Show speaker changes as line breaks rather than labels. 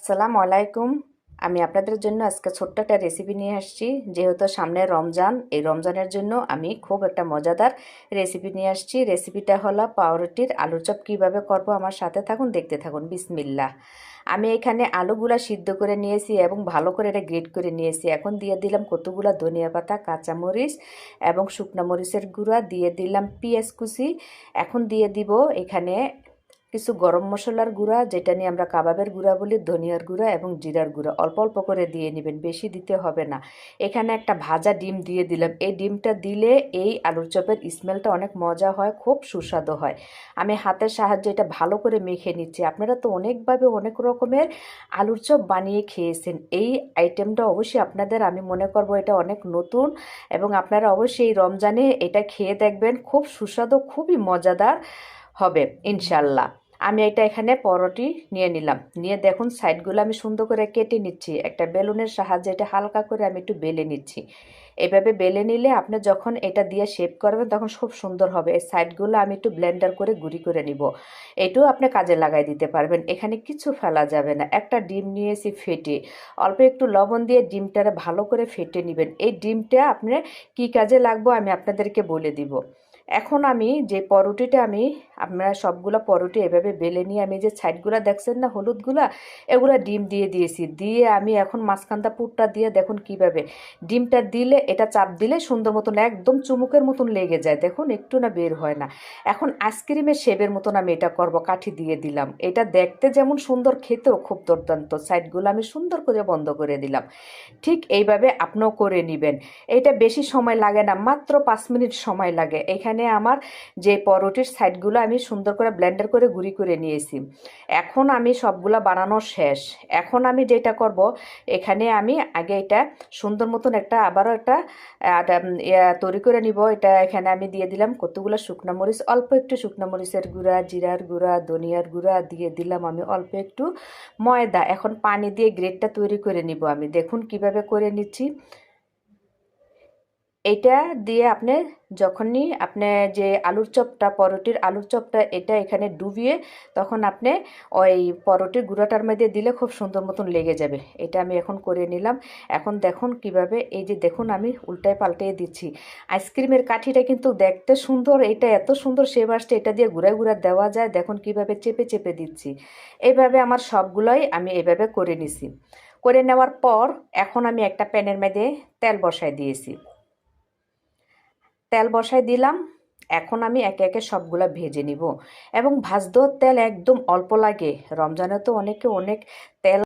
আসসালামু আলাইকুম। আমি আপনাদের জন্য আজকে ছোট্ট একটা রেসিপি নিয়ে আসছি। যেহেতু সামনে রমজান, এই রমজানের জন্য আমি খুব একটা মজাদার রেসিপি নিয়ে আসছি। রেসিপিটা হলো পাউরুটির আলুর চপ। কীভাবে করব আমার সাথে থাকুন, দেখতে থাকুন। বিসমিল্লাহ। আমি এখানে আলুগুলা সিদ্ধ করে নিয়েছি এবং ভালো করে এটা গ্রেট করে নিয়েছি। এখন দিয়ে দিলাম কতগুলা ধনিয়া পাতা, কাঁচামরিচ এবং শুকনো মরিচের গুঁড়া, দিয়ে দিলাম পেঁয়াজ কুচি। এখন দিয়ে দিব এখানে কিছু গরম মশলার গুঁড়া, যেটা নিয়ে আমরা কাবাবের গুঁড়া বলি, ধনিয়ার গুঁড়া এবং জিরার গুঁড়া অল্প অল্প করে দিয়ে নেবেন, বেশি দিতে হবে না। এখানে একটা ভাজা ডিম দিয়ে দিলাম। এই ডিমটা দিলে এই আলুর চপের স্মেলটা অনেক মজা হয়, খুব সুস্বাদু হয়। আমি হাতের সাহায্যে এটা ভালো করে মেখে নিচ্ছি। আপনারা তো অনেকভাবে অনেক রকমের আলুর চপ বানিয়ে খেয়েছেন। এই আইটেমটা অবশ্যই আপনাদের, আমি মনে করব এটা অনেক নতুন, এবং আপনারা অবশ্যই এই রমজানে এটা খেয়ে দেখবেন। খুব সুস্বাদু, খুবই মজাদার হবে ইনশাল্লাহ। আমি এটা এখানে পরোটি নিয়ে নিলাম, নিয়ে দেখুন সাইডগুলো আমি সুন্দর করে কেটে নিচ্ছি। একটা বেলুনের সাহায্যে এটা হালকা করে আমি একটু বেলে নিচ্ছি। এভাবে বেলে নিলে আপনি যখন এটা দিয়ে শেপ করবেন তখন খুব সুন্দর হবে। এই সাইডগুলো আমি একটু ব্লেন্ডার করে গুঁড়ি করে নিব। এটাও আপনি কাজে লাগাই দিতে পারবেন, এখানে কিছু ফেলা যাবে না। একটা ডিম নিয়েছি ফেটে, অল্প একটু লবণ দিয়ে ডিমটারে ভালো করে ফেটে নেবেন। এই ডিমটা আপনি কি কাজে লাগবে আমি আপনাদেরকে বলে দিব। এখন আমি যে পরোটিটা, আপনারা সবগুলো পরোটি এভাবে বেলে নিয়ে আমি যে সাইডগুলো দেখছেন না হলুদগুলা, এগুলো ডিম দিয়ে দিয়েছি। দিয়ে আমি এখন মাঝখানটা পুরটা দিয়ে দেখুন কিভাবে ডিমটা দিলে, এটা চাপ দিলে সুন্দর মতন একদম চুমুকের মতন লেগে যায়, দেখুন একটু না বের হয় না। এখন আইসক্রিমের শেপের মতন আমি এটা করব, কাঠি দিয়ে দিলাম। এটা দেখতে যেমন সুন্দর, খেতেও খুব দুর্দান্ত। সাইডগুলো আমি সুন্দর করে বন্ধ করে দিলাম। ঠিক এইভাবে আপনিও করে নেবেন। এটা বেশি সময় লাগে না, মাত্র 5 মিনিট সময় লাগে। এখানে আমার যে পরোটির সাইডগুলো আমি সুন্দর করে ব্লেন্ডার করে গুঁড়ি করে নিয়েছি। এখন আমি সবগুলো বানানো শেষ। এখন আমি যেটা করব, এখানে আমি আগে এটা সুন্দর মতন একটা আবারও একটা তৈরি করে নিব। এটা এখানে আমি দিয়ে দিলাম কতগুলো শুকনো মরিচ, অল্প একটু শুকনো মরিচের গুঁড়া, জিরার গুঁড়া, ধনিয়ার গুঁড়া দিয়ে দিলাম আমি অল্প একটু ময়দা। এখন পানি দিয়ে গ্রেটটা তৈরি করে নিব। আমি দেখুন কিভাবে করে নিচ্ছি। এটা দিয়ে যখনই আপনি যে আলুর চপটা, পরোটির আলুর চপটা এটা এখানে ডুবিয়ে তখন আপনি ওই পরোটির গুঁড়াটার মধ্যে দিলে খুব সুন্দর মতন লেগে যাবে। এটা আমি এখন করে নিলাম। এখন দেখুন কিভাবে, এই যে দেখুন আমি উল্টায় পাল্টায় দিচ্ছি। আইসক্রিমের কাঠিটা কিন্তু দেখতে সুন্দর, এটা এত সুন্দর শেপ আসছে, এটা দিয়ে ঘুরায় ঘুরা দেওয়া যায়। দেখুন কিভাবে চেপে চেপে দিচ্ছি। এইভাবে আমার সবগুলোই আমি এভাবে করে নিছি। করে নেওয়ার পর এখন আমি একটা প্যানের মধ্যে তেল বসায় দিয়েছি। তেল বসাই দিলাম। এখন আমি একে একে সবগুলা ভেজে নিব, এবং ভাজতেও তেল একদম অল্প লাগে। রমজানে তো অনেকে অনেক তেল